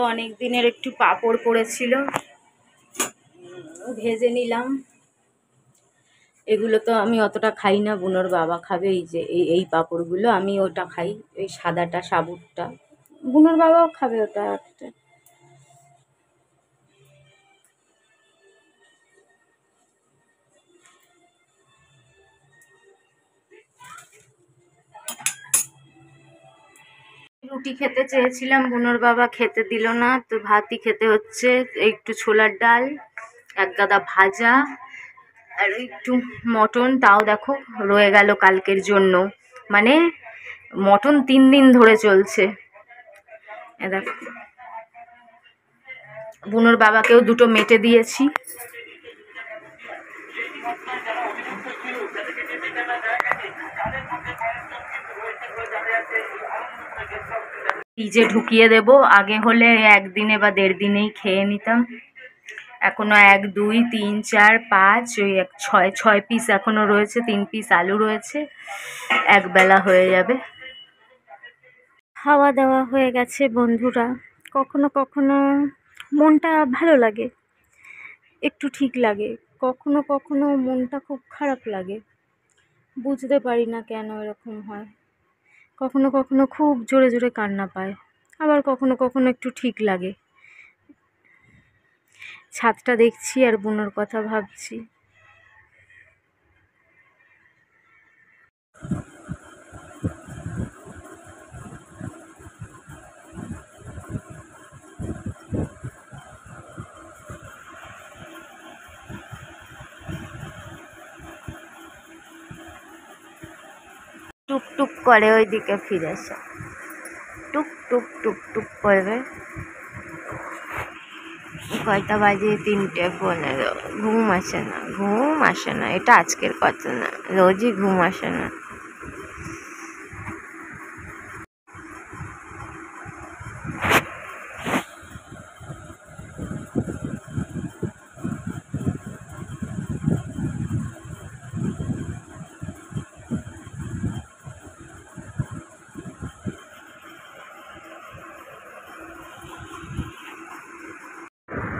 অনেক দিনের একটু পাঁপড় পড়েছিল, ভেজে নিলাম। এগুলো তো আমি অতটা খাই না, বুনোর বাবা খাবে। এই যে এই পাঁপড়গুলো, আমি ওটা খাই, এই সাদাটা সাবুতটা। বুনোর বাবাও খাবে ওটা একটা। রুটি খেতে চেয়েছিলাম, বুনোর বাবা খেতে দিল না, তো ভাতই খেতে হচ্ছে। একটু ছোলার ডাল, এক গাদা ভাজা, আর একটু মটন, তাও দেখো রয়ে গেল কালকের জন্য। মানে মটন 3 দিন ধরে চলছে। দেখো, বুনোর বাবাকেও দুটো মেটে দিয়েছি। ফ্রিজে ঢুকিয়ে দেব, আগে হলে একদিনে বা 1.5 দিনেই খেয়ে নিতাম। এখনো 1 2 3 4 5 ওই 6 পিস এখনো রয়েছে, 3 পিস আলু রয়েছে, একবেলা হয়ে যাবে। খাওয়া দাওয়া হয়ে গেছে বন্ধুরা। কখনো কখনো মনটা ভালো লাগে, একটু ঠিক লাগে, কখনো কখনো মনটা খুব খারাপ লাগে, বুঝতে পারি না কেন এরকম হয়। কখনো কখনো খুব জোরে জোরে কান্না পায়, আবার কখনো কখনো একটু ঠিক লাগে। ছাদটা দেখছি আর বুনোর কথা ভাবছি। টুকটুক করে ওইদিকে ফিরেছে, টুক টুক টুক টুক করবে। কয়টা বাজে? 3:15। ঘুম আসে না, ঘুম আসে না। এটা আজকের কথা না, রোজই ঘুম আসে না।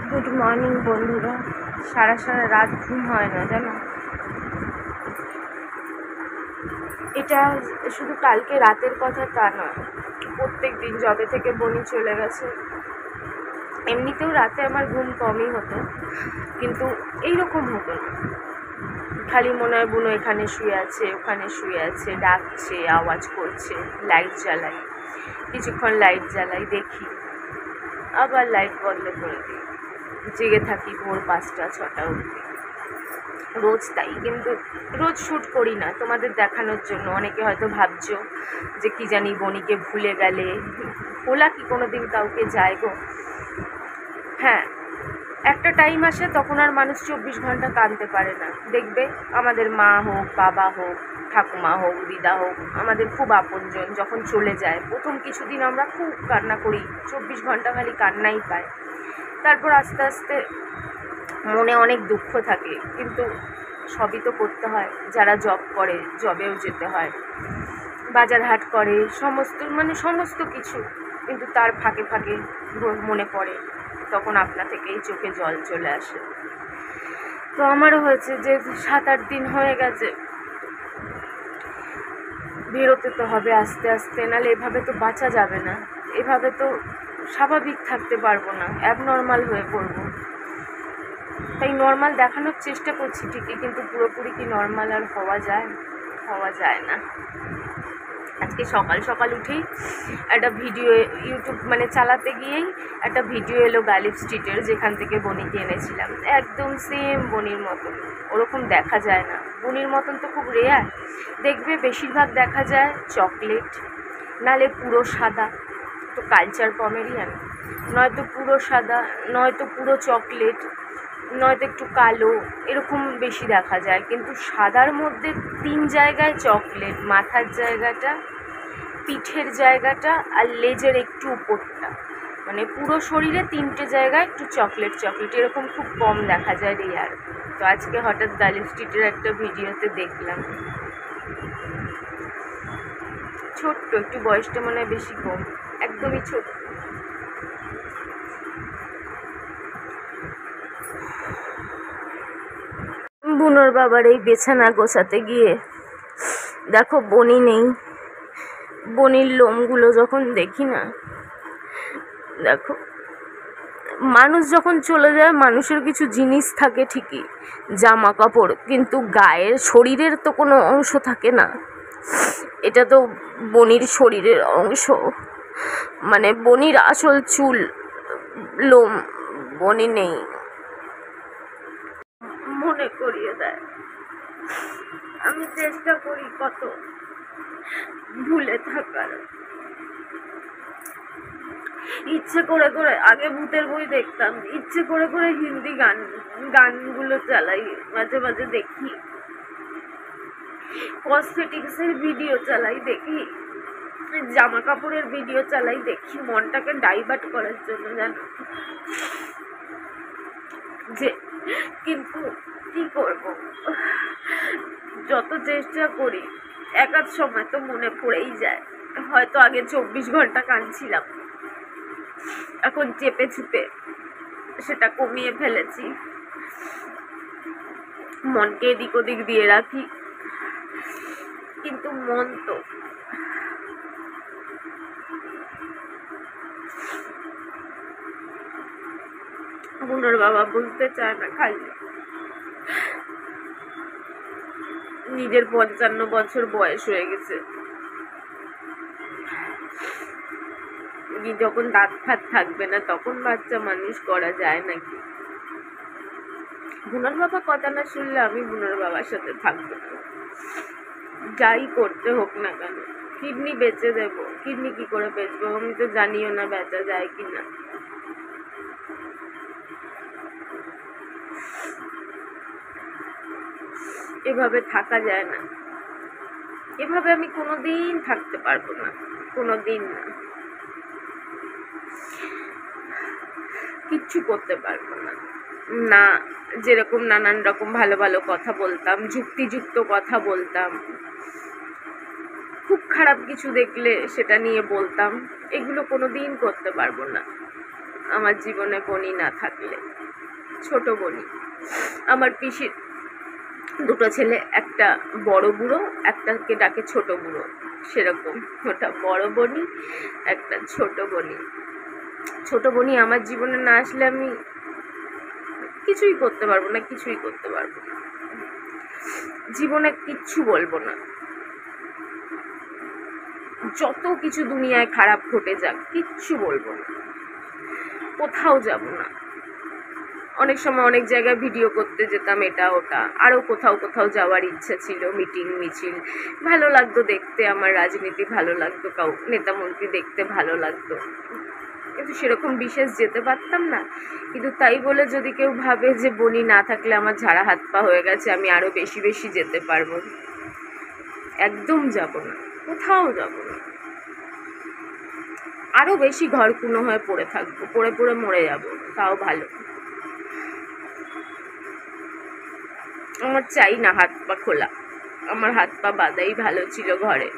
গুড মর্নিং বন্ধুরা। সারা রাত ঘুম হয় না জানো। এটা শুধু কালকে রাতের কথা তা নয়, প্রত্যেক দিন যবে থেকে বনি চলে গেছে। এমনিতেও রাতে আমার ঘুম কমই হতো, কিন্তু এইরকম হতো না। খালি মনে হয় বুনো এখানে শুয়ে আছে, ওখানে শুয়ে আছে, ডাকছে, আওয়াজ করছে। লাইট জ্বালাই, কিছুক্ষণ লাইট জ্বালাই, দেখি, আবার লাইট বন্ধ করে দিই। জেগে থাকি ভোর 5টা 6টা অবধি, রোজ তাই। কিন্তু রোজ শ্যুট করি না তোমাদের দেখানোর জন্য। অনেকে হয়তো ভাবছো যে কি জানি বনিকে ভুলে গেলে। বলা কি কোনো দিন কাউকে যায় গো? হ্যাঁ, একটা টাইম আসে তখন আর মানুষ 24 ঘন্টা কাঁদতে পারে না। দেখবে আমাদের মা হোক, বাবা হোক, ঠাকুমা হোক, দিদা হোক, আমাদের খুব আপনজন যখন চলে যায়, প্রথম কিছুদিন আমরা খুব কান্না করি, 24 ঘন্টা খালি কান্নাই পায়। তারপর আস্তে আস্তে মনে অনেক দুঃখ থাকে, কিন্তু সবই তো করতে হয়। যারা জব করে, জবেও যেতে হয়, বাজার হাট করে, সমস্ত কিছু, কিন্তু তার ফাঁকে ফাঁকে মনে পড়ে, তখন আপনা থেকেই চোখে জল চলে আসে। তো আমারও হয়েছে যে 7-8 দিন হয়ে গেছে। বেরোতে তো হবে আস্তে আস্তে, নাহলে এভাবে তো বাঁচা যাবে না। এভাবে তো স্বাভাবিক থাকতে পারবো না, অ্যাবনর্মাল হয়ে পড়বো। তাই নর্মাল দেখানোর চেষ্টা করছি ঠিকই, কিন্তু পুরোপুরি কি নর্মাল আর হওয়া যায়? হওয়া যায় না। আজকে সকাল সকাল উঠেই একটা ভিডিও, ইউটিউব চালাতে গিয়েই একটা ভিডিও এলো গালিব স্ট্রিটের, যেখান থেকে বনিকে এনেছিলাম। একদম সেম বনির মতন, ওরকম দেখা যায় না। বনির মতন তো খুব রেয়ার দেখবে, বেশিরভাগ দেখা যায় চকলেট, নালে পুরো সাদা, তো কালচার পমেরিয়ান, নয়তো পুরো সাদা, নয়তো পুরো চকলেট, নয়তো একটু কালো, এরকম বেশি দেখা যায়। কিন্তু সাদার মধ্যে 3 জায়গায় চকলেট, মাথার জায়গাটা, পিঠের জায়গাটা, আর লেজের একটু উপরটা, পুরো শরীরে 3টে জায়গায় একটু চকলেট চকলেট, এরকম খুব কম দেখা যায় রেয়ার। তো আজকে হঠাৎ গালিব স্ট্রিটের একটা ভিডিওতে দেখলাম, ছোট্ট একটু, বয়সটা মনে হয় বেশি কম, একদমই ছোট্ট। বুনোর বাবার এই বিছানা গোছাতে গিয়ে দেখো বনি নেই, বনির লোমগুলো যখন দেখি না, দেখো মানুষ যখন চলে যায় মানুষের কিছু জিনিস থাকে ঠিকই, জামা কাপড়, কিন্তু গায়ের শরীরের তো কোনো অংশ থাকে না। এটা তো বনির শরীরের অংশ, মানে বনির আসল চুল লোম বনি নেই। মনে করিয়ে দেয়, আমি চেষ্টা করি কত ভুলে থাকার। ইচ্ছে করে করে আগে ভূতের বই দেখতাম, ইচ্ছে করে করে হিন্দি গানগুলো চালাই, মাঝে মাঝে দেখি, কসমেটিক্সের ভিডিও চালাই দেখি, জামা কাপড়ের ভিডিও চালাই দেখি, মনটাকে ডাইভার্ট করার জন্য, জানো যে, কিন্তু কি করব, যত চেষ্টা করি এক আধ সময় তো মনে পড়েই যায়। হয়তো আগে 24 ঘন্টা কাঁদছিলাম, এখন চেপে চুপে সেটা কমিয়ে ফেলেছি, মনকে এদিক ওদিক দিয়ে রাখি, কিন্তু মন তো বুনোর বাবা বুঝতে চায় না, খালি নিজের 55 বছর বয়স হয়ে গেছে, যখন দাঁত ফাত থাকবে না তখন বাচ্চা মানুষ করা যায় নাকি? বুনোর বাবা কথা না শুনলে আমি বুনোর বাবার সাথে থাকবো না, যাই করতে হোক না কেন। কিডনি বেচে দেবো, কিডনি কি করে বেচবো আমি তো জানিও না বেচা যায় কিনা। এভাবে থাকা যায় না, এভাবে আমি কোনোদিন থাকতে পারবো না, কোনোদিন না, কিচ্ছু করতে পারবো না। না, যেরকম নানান রকম ভালো ভালো কথা বলতাম, যুক্তিযুক্ত কথা বলতাম, খুব খারাপ কিছু দেখলে সেটা নিয়ে বলতাম, এগুলো কোনোদিন করতে পারবো না আমার জীবনে বনি না থাকলে। ছোট বনি, আমার পিসির 2 ছেলে, একটা বড় বুড়ো, একটাকে ডাকে ছোট বুড়ো, সেরকম ওটা বড় বনি, একটা ছোট বনি। ছোট বনি আমার জীবনে না আসলে আমি কিছুই করতে পারবো না, কিছুই করতে পারবো না, জীবনে কিচ্ছু বলবো না, যত কিছু দুনিয়ায় খারাপ ঘটে যাক কিচ্ছু বলবো না, কোথাও যাব না। অনেক সময় অনেক জায়গায় ভিডিও করতে যেতাম, এটা ওটা, আরও কোথাও কোথাও যাওয়ার ইচ্ছা ছিল, মিটিং মিছিল ভালো লাগতো দেখতে, আমার রাজনীতি ভালো লাগতো, নেতা মন্ত্রী দেখতে ভালো লাগতো, কিন্তু সেরকম বিশেষ যেতে পারতাম না। কিন্তু তাই বলে যদি কেউ ভাবে যে বনি না থাকলে আমার ঝাড়া হাত পা হয়ে গেছে, আমি আরও বেশি বেশি যেতে পারবো, একদম যাব না, কোথাও যাব না, আরও বেশি ঘরকুনো হয়ে পড়ে থাকবো, পড়ে পড়ে মরে যাব, তাও ভালো। আমার চাই না হাত পা খোলা, আমার হাত পা বাঁধাই ভালো ছিল ঘরে,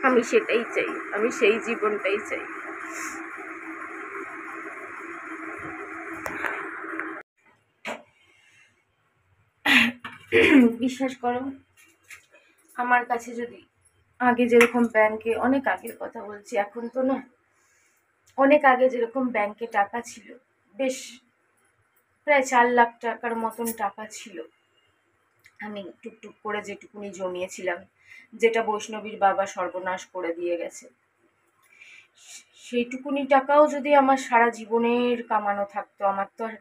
আমি সেটাই চাই, আমি সেই জীবনটাই চাই। বিশ্বাস করো, আমার কাছে যদি আগে যেরকম ব্যাংকে, অনেক আগের কথা বলছি, এখন তো না, অনেক আগে যেরকম ব্যাংকে টাকা ছিল, বেশ প্রায় 4 লাখ টাকার মতন টাকা ছিল, আমি টুকটুক করে যেটুকুনি জমিয়েছিলাম, যেটা বৈষ্ণবীর বাবা সর্বনাশ করে দিয়ে গেছে, সেইটুকুনি টাকাও যদি আমার সারা জীবনের কামানো থাকতো, আমার তো আর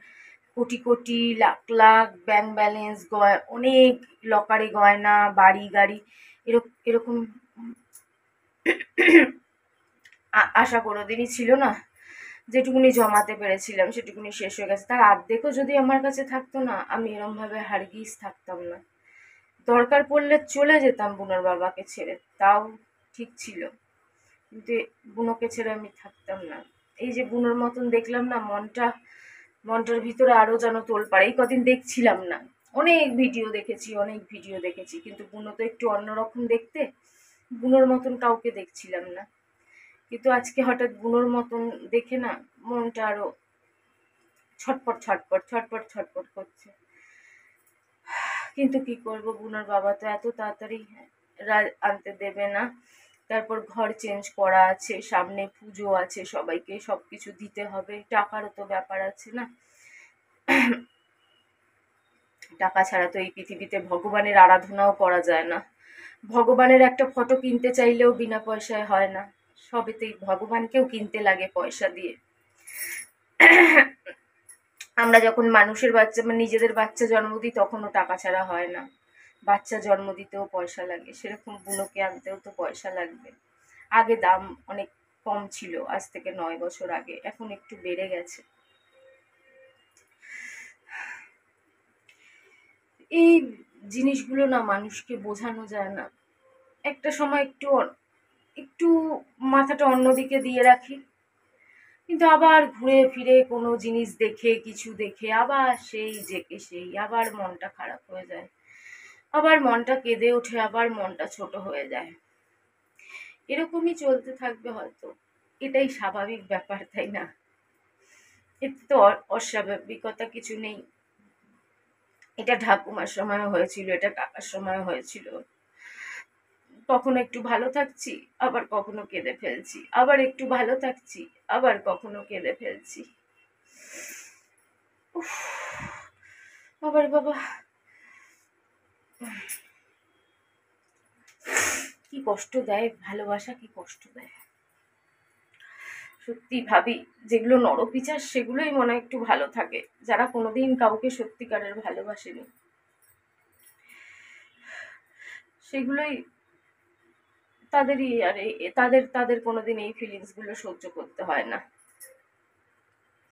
কোটি কোটি লাখ লাখ ব্যাংক ব্যালেন্স, অনেক লকারে গয়না, বাড়ি গাড়ি, এরকম আশা কোনোদিনই ছিল না। যেটুকুনি জমাতে পেরেছিলাম সেটুকুনি শেষ হয়ে গেছে, তার অর্ধেকও যদি আমার কাছে থাকতো না, আমি এরমভাবে হারগিজ থাকতাম না, দরকার পড়লে চলে যেতাম বুনোর বাবাকে ছেড়ে, তাও ঠিক ছিল, কিন্তু বুনোকে ছেড়ে আমি থাকতাম না। এই যে বুনোর মতন দেখলাম না, মনটার ভিতরে আরও যেন তোলপাড়। এই কদিন দেখছিলাম না, অনেক ভিডিও দেখেছি, কিন্তু বুনো তো একটু অন্যরকম দেখতে, বুনোর মতন কাউকে দেখছিলাম না, কিন্তু আজকে হঠাৎ বুনোর মতন দেখে না মনটা আরো ছটপট ছটপট ছটপট ছটপট করছে। কিন্তু কি করব, বুনোর বাবা তো এত তাড়াতাড়ি আনতে দেবে না। তারপর ঘর চেঞ্জ করা আছে, সামনে পুজো আছে, সবাইকে সবকিছু দিতে হবে, টাকারও তো ব্যাপার আছে না। টাকা ছাড়া তো এই পৃথিবীতে ভগবানের আরাধনাও করা যায় না। ভগবানের একটা ফটো কিনতে চাইলেও বিনা পয়সায় হয় না, সবেতেই ভগবানকেও কিনতে লাগে পয়সা দিয়ে। আমরা যখন মানুষের বাচ্চা মানে নিজেদের বাচ্চা জন্ম দিই তখনও টাকা ছাড়া হয় না, বাচ্চা জন্ম দিতেও পয়সা লাগে, সেরকম বুনোকে আনতেও তো পয়সা লাগবে। আগে দাম অনেক কম ছিল, আজ থেকে 9 বছর আগে, এখন একটু বেড়ে গেছে। এই জিনিসগুলো না মানুষকে বোঝানো যায় না। একটা সময় একটু একটু মাথাটা অন্যদিকে দিয়ে রাখি, কিন্তু আবার ঘুরে ফিরে কোনো জিনিস দেখে, কিছু দেখে আবার সেই যেকে সেই, আবার মনটা খারাপ হয়ে যায়, আবার মনটা কেঁদে ওঠে, আবার মনটা ছোট হয়ে যায়। এরকমই চলতে থাকবে হয়তো, এটাই স্বাভাবিক ব্যাপার, তাই না? এতে তো অস্বাভাবিকতা কিছু নেই। এটা ঠাকুমার সময় হয়েছিল, এটা কাকার সময় হয়েছিল। কখনো একটু ভালো থাকছি, আবার কখনো কেঁদে ফেলছি, আবার একটু ভালো থাকছি, আবার কখনো কেঁদে ফেলছি। উফ, আবার বাবা কি কষ্ট দেয় ভালোবাসা, কি কষ্ট দেয়। সত্যি ভাবি, যেগুলো নরপিচার সেগুলোই মনে হয় একটু ভালো থাকে, যারা কোনোদিন কাউকে সত্যিকারের ভালোবাসেনি সেগুলোই তাদেরই, আর তাদের কোনোদিন এই ফিলিংস গুলো সহ্য করতে হয় না।